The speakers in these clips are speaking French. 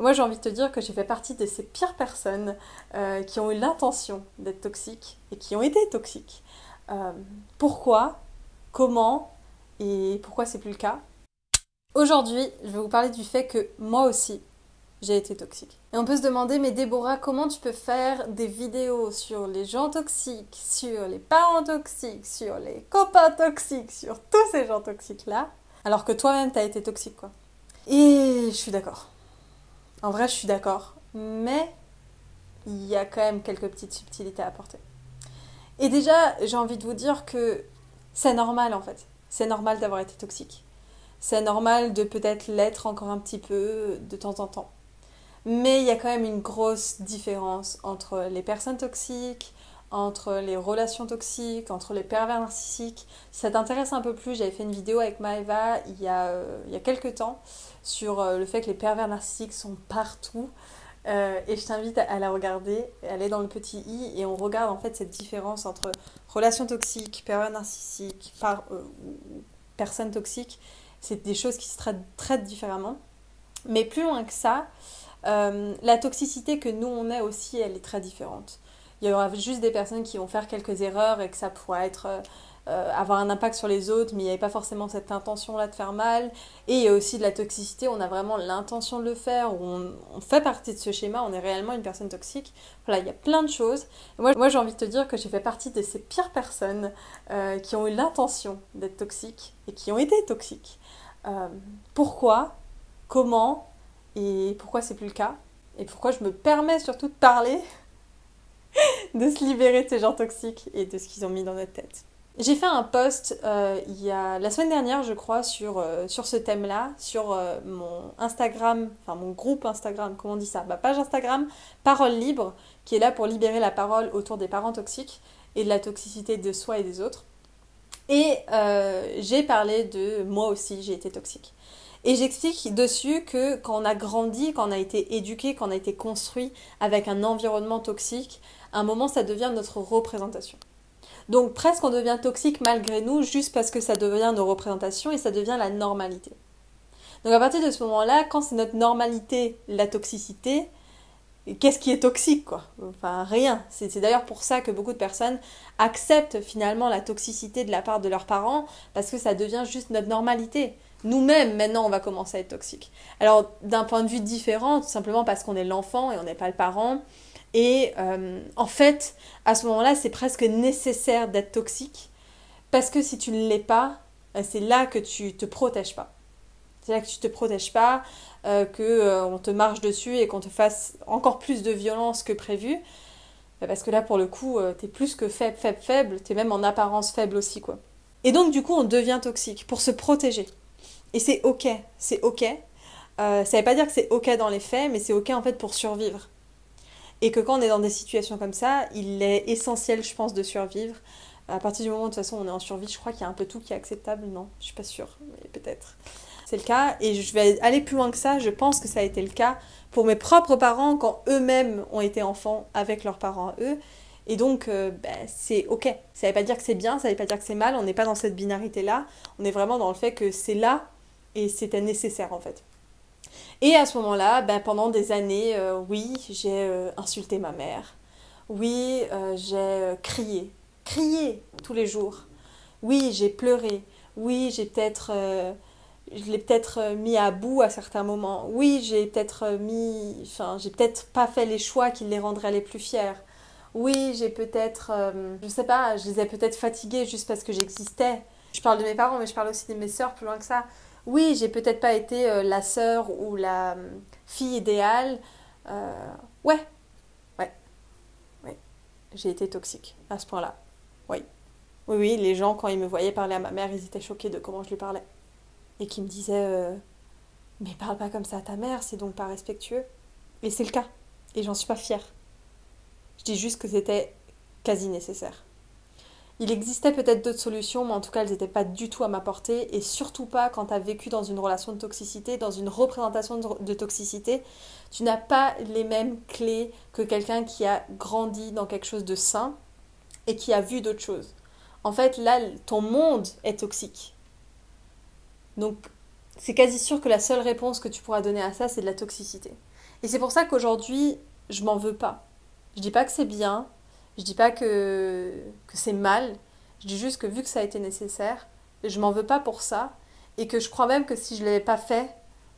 Moi, j'ai envie de te dire que j'ai fait partie de ces pires personnes qui ont eu l'intention d'être toxiques et qui ont été toxiques. Euh, Pourquoi, comment et pourquoi c'est plus le cas? Aujourd'hui, je vais vous parler du fait que moi aussi, j'ai été toxique. Et on peut se demander, mais Déborah, comment tu peux faire des vidéos sur les gens toxiques, sur les parents toxiques, sur les copains toxiques, sur tous ces gens toxiques-là, alors que toi-même, t'as été toxique, quoi. Et je suis d'accord. En vrai, je suis d'accord. Mais il y a quand même quelques petites subtilités à apporter. Et déjà, j'ai envie de vous dire que c'est normal, en fait. C'est normal d'avoir été toxique. C'est normal de peut-être l'être encore un petit peu de temps en temps. Mais il y a quand même une grosse différence entre les personnes toxiques, entre les relations toxiques, entre les pervers narcissiques. Si ça t'intéresse un peu plus, j'avais fait une vidéo avec Maëva il y a quelques temps sur le fait que les pervers narcissiques sont partout. Et je t'invite à la regarder, elle est dans le petit i, et on regarde en fait cette différence entre relations toxiques, pervers narcissiques, personnes toxiques. C'est des choses qui se traitent différemment. Mais plus loin que ça, la toxicité que nous on est aussi, elle est très différente. Il y aura juste des personnes qui vont faire quelques erreurs et que ça pourra avoir un impact sur les autres, mais il n'y avait pas forcément cette intention-là de faire mal. Et il y a aussi de la toxicité, on a vraiment l'intention de le faire, ou on fait partie de ce schéma, on est réellement une personne toxique. Voilà, il y a plein de choses. Et moi j'ai envie de te dire que j'ai fait partie de ces pires personnes qui ont eu l'intention d'être toxiques et qui ont été toxiques. Pourquoi? Comment? Et pourquoi c'est plus le cas? Et pourquoi je me permets surtout de parler, de se libérer de ces gens toxiques et de ce qu'ils ont mis dans notre tête. J'ai fait un post il y a la semaine dernière, je crois, sur ce thème-là, sur mon Instagram, enfin mon groupe Instagram, comment on dit ça? Ma page Instagram, Parole Libre, qui est là pour libérer la parole autour des parents toxiques et de la toxicité de soi et des autres. Et j'ai parlé de moi aussi, j'ai été toxique. Et j'explique dessus que quand on a grandi, quand on a été éduqué, quand on a été construit avec un environnement toxique, à un moment ça devient notre représentation. Donc presque on devient toxique malgré nous, juste parce que ça devient nos représentations et ça devient la normalité. Donc à partir de ce moment-là, quand c'est notre normalité, la toxicité, qu'est-ce qui est toxique, quoi? Enfin, rien. C'est d'ailleurs pour ça que beaucoup de personnes acceptent finalement la toxicité de la part de leurs parents, parce que ça devient juste notre normalité. Nous-mêmes, maintenant, on va commencer à être toxique. Alors, d'un point de vue différent, tout simplement parce qu'on est l'enfant et on n'est pas le parent. Et en fait, à ce moment-là, c'est presque nécessaire d'être toxique, parce que si tu ne l'es pas, c'est là que tu te protèges pas. C'est là que tu te protèges pas, qu'on te marche dessus et qu'on te fasse encore plus de violence que prévu. Parce que là, pour le coup, t'es plus que faible, t'es même en apparence faible aussi, quoi. Et donc, du coup, on devient toxique pour se protéger. Et c'est ok, c'est ok. Ça veut pas dire que c'est ok dans les faits, mais c'est ok en fait pour survivre. Et que quand on est dans des situations comme ça, il est essentiel, je pense, de survivre. À partir du moment où, de toute façon, on est en survie, je crois qu'il y a un peu tout qui est acceptable. Non, je suis pas sûre, mais peut-être. C'est le cas, et je vais aller plus loin que ça, je pense que ça a été le cas pour mes propres parents quand eux-mêmes ont été enfants avec leurs parents à eux. Et donc, c'est ok. Ça veut pas dire que c'est bien, ça veut pas dire que c'est mal, on n'est pas dans cette binarité-là, on est vraiment dans le fait que c'est là et c'était nécessaire en fait. Et à ce moment-là, pendant des années, oui, j'ai insulté ma mère. Oui, j'ai crié tous les jours. Oui, j'ai pleuré. Oui, je l'ai peut-être mis à bout à certains moments. Oui, j'ai peut-être pas fait les choix qui les rendraient les plus fiers. Oui, j'ai peut-être, je sais pas, je les ai peut-être fatigués juste parce que j'existais. Je parle de mes parents, mais je parle aussi de mes sœurs plus loin que ça. Oui, j'ai peut-être pas été la sœur ou la fille idéale. Euh, ouais, ouais, ouais. J'ai été toxique à ce point-là. Oui. Oui, oui, les gens, quand ils me voyaient parler à ma mère, ils étaient choqués de comment je lui parlais. Et qui me disaient mais parle pas comme ça à ta mère, c'est donc pas respectueux. Et c'est le cas. Et j'en suis pas fière. Je dis juste que c'était quasi nécessaire. Il existait peut-être d'autres solutions, mais en tout cas, elles n'étaient pas du tout à ma portée, et surtout pas quand tu as vécu dans une relation de toxicité, dans une représentation de toxicité. Tu n'as pas les mêmes clés que quelqu'un qui a grandi dans quelque chose de sain et qui a vu d'autres choses. En fait, là, ton monde est toxique. Donc, c'est quasi sûr que la seule réponse que tu pourras donner à ça, c'est de la toxicité. Et c'est pour ça qu'aujourd'hui, je m'en veux pas. Je dis pas que c'est bien, je dis pas que c'est mal, je dis juste que vu que ça a été nécessaire, je m'en veux pas pour ça, et que je crois même que si je l'avais pas fait,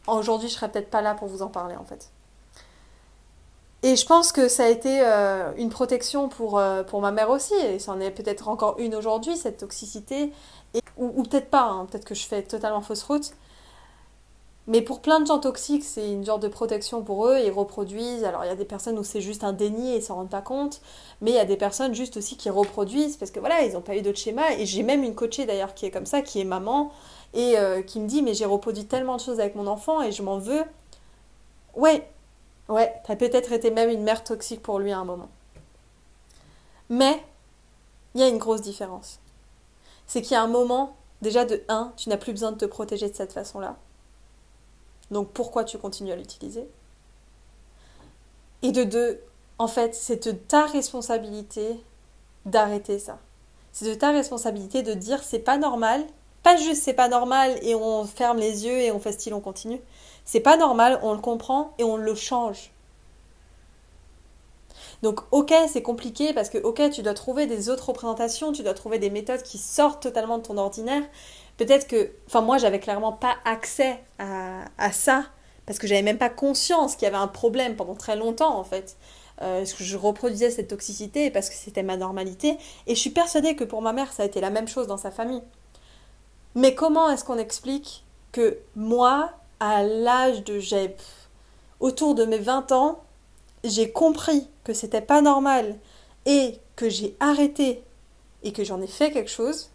aujourd'hui je serais peut-être pas là pour vous en parler en fait. Et je pense que ça a été une protection pour ma mère aussi, et c'en est peut-être encore une aujourd'hui, cette toxicité, ou peut-être pas, hein, peut-être que je fais totalement fausse route, mais pour plein de gens toxiques, c'est une genre de protection pour eux, ils reproduisent. Alors il y a des personnes où c'est juste un déni et ils s'en rendent pas compte, mais il y a des personnes juste aussi qui reproduisent parce que voilà, ils n'ont pas eu d'autres schémas. Et j'ai même une coachée d'ailleurs qui est comme ça, qui est maman, et qui me dit mais j'ai reproduit tellement de choses avec mon enfant et je m'en veux. Ouais, ouais, t'as peut-être été même une mère toxique pour lui à un moment. Mais il y a une grosse différence. C'est qu'il y a un moment, déjà de un, tu n'as plus besoin de te protéger de cette façon-là. Donc pourquoi tu continues à l'utiliser? Et de deux, en fait, c'est de ta responsabilité d'arrêter ça. C'est de ta responsabilité de dire c'est pas normal. Pas juste c'est pas normal et on ferme les yeux et on fait style on continue. C'est pas normal, on le comprend et on le change. Donc ok, c'est compliqué parce que ok, tu dois trouver des autres représentations, tu dois trouver des méthodes qui sortent totalement de ton ordinaire. Peut-être que, enfin moi j'avais clairement pas accès à ça parce que j'avais même pas conscience qu'il y avait un problème pendant très longtemps en fait. Parce que je reproduisais cette toxicité parce que c'était ma normalité. Et je suis persuadée que pour ma mère ça a été la même chose dans sa famille. Mais comment est-ce qu'on explique que moi, à l'âge de autour de mes 20 ans, j'ai compris que c'était pas normal et que j'ai arrêté et que j'en ai fait quelque chose.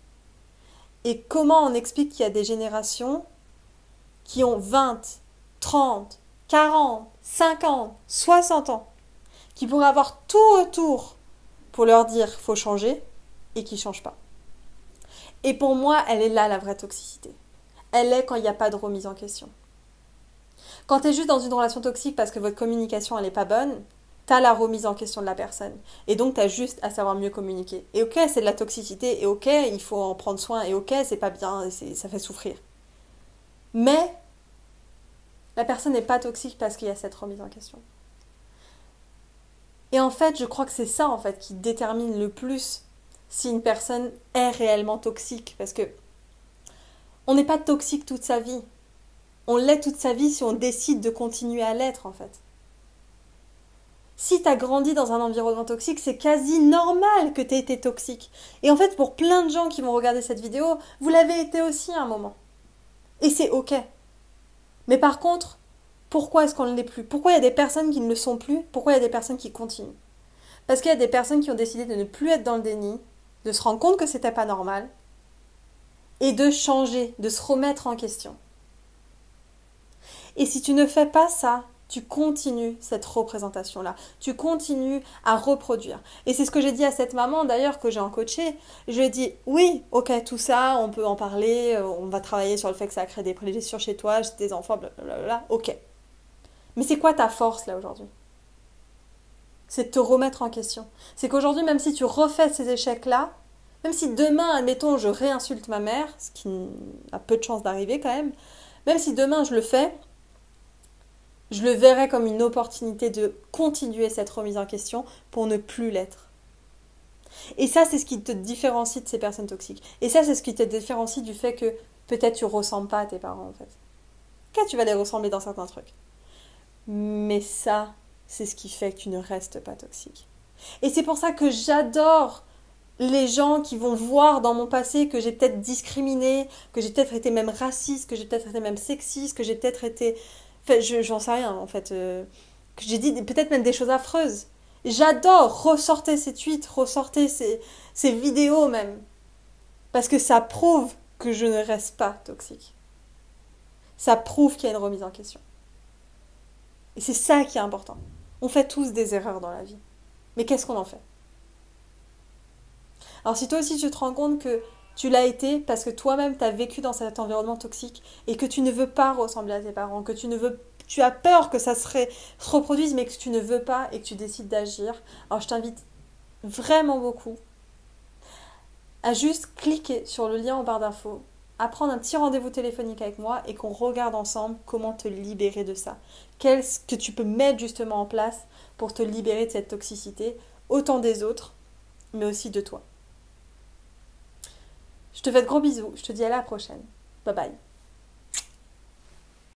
Et comment on explique qu'il y a des générations qui ont 20, 30, 40, 50, 60 ans, qui pourraient avoir tout autour pour leur dire faut changer et qui ne changent pas. Et pour moi, elle est là la vraie toxicité. Elle est quand il n'y a pas de remise en question. Quand tu es juste dans une relation toxique parce que votre communication elle n'est pas bonne, tu as la remise en question de la personne. Et donc tu as juste à savoir mieux communiquer. Et ok, c'est de la toxicité, et ok, il faut en prendre soin, et ok, c'est pas bien, et ça fait souffrir. Mais la personne n'est pas toxique parce qu'il y a cette remise en question. Et en fait, je crois que c'est ça en fait qui détermine le plus si une personne est réellement toxique. Parce que on n'est pas toxique toute sa vie. On l'est toute sa vie si on décide de continuer à l'être en fait. Si tu as grandi dans un environnement toxique, c'est quasi normal que tu aies été toxique. Et en fait, pour plein de gens qui vont regarder cette vidéo, vous l'avez été aussi à un moment. Et c'est ok. Mais par contre, pourquoi est-ce qu'on ne l'est plus? Pourquoi il y a des personnes qui ne le sont plus? Pourquoi il y a des personnes qui continuent? Parce qu'il y a des personnes qui ont décidé de ne plus être dans le déni, de se rendre compte que c'était pas normal, et de changer, de se remettre en question. Et si tu ne fais pas ça, tu continues cette représentation-là. Tu continues à reproduire. Et c'est ce que j'ai dit à cette maman, d'ailleurs, que j'ai en coaché. Je lui ai dit, oui, ok, tout ça, on peut en parler, on va travailler sur le fait que ça crée des préjugés chez toi, chez tes enfants, blablabla, ok. Mais c'est quoi ta force, là, aujourd'hui? C'est de te remettre en question. C'est qu'aujourd'hui, même si tu refais ces échecs-là, même si demain, admettons, je réinsulte ma mère, ce qui a peu de chances d'arriver quand même si demain je le fais, je le verrai comme une opportunité de continuer cette remise en question pour ne plus l'être. Et ça, c'est ce qui te différencie de ces personnes toxiques. Et ça, c'est ce qui te différencie du fait que peut-être tu ne ressembles pas à tes parents, en fait. Ok, tu vas les ressembler dans certains trucs. Mais ça, c'est ce qui fait que tu ne restes pas toxique. Et c'est pour ça que j'adore les gens qui vont voir dans mon passé que j'ai peut-être discriminé, que j'ai peut-être été même raciste, que j'ai peut-être été même sexiste, que j'ai peut-être été... Enfin, j'en sais rien, en fait. Que j'ai dit peut-être même des choses affreuses. J'adore ressortir ces tweets, ressortir ces vidéos même. Parce que ça prouve que je ne reste pas toxique. Ça prouve qu'il y a une remise en question. Et c'est ça qui est important. On fait tous des erreurs dans la vie. Mais qu'est-ce qu'on en fait? Alors si toi aussi tu te rends compte que tu l'as été parce que toi-même tu as vécu dans cet environnement toxique et que tu ne veux pas ressembler à tes parents, que tu as peur que ça se reproduise mais que tu ne veux pas et que tu décides d'agir, alors je t'invite vraiment beaucoup à juste cliquer sur le lien en barre d'infos à prendre un petit rendez-vous téléphonique avec moi et qu'on regarde ensemble comment te libérer de ça. Qu'est-ce que tu peux mettre justement en place pour te libérer de cette toxicité, autant des autres, mais aussi de toi. Je te fais de gros bisous, je te dis à la prochaine. Bye bye.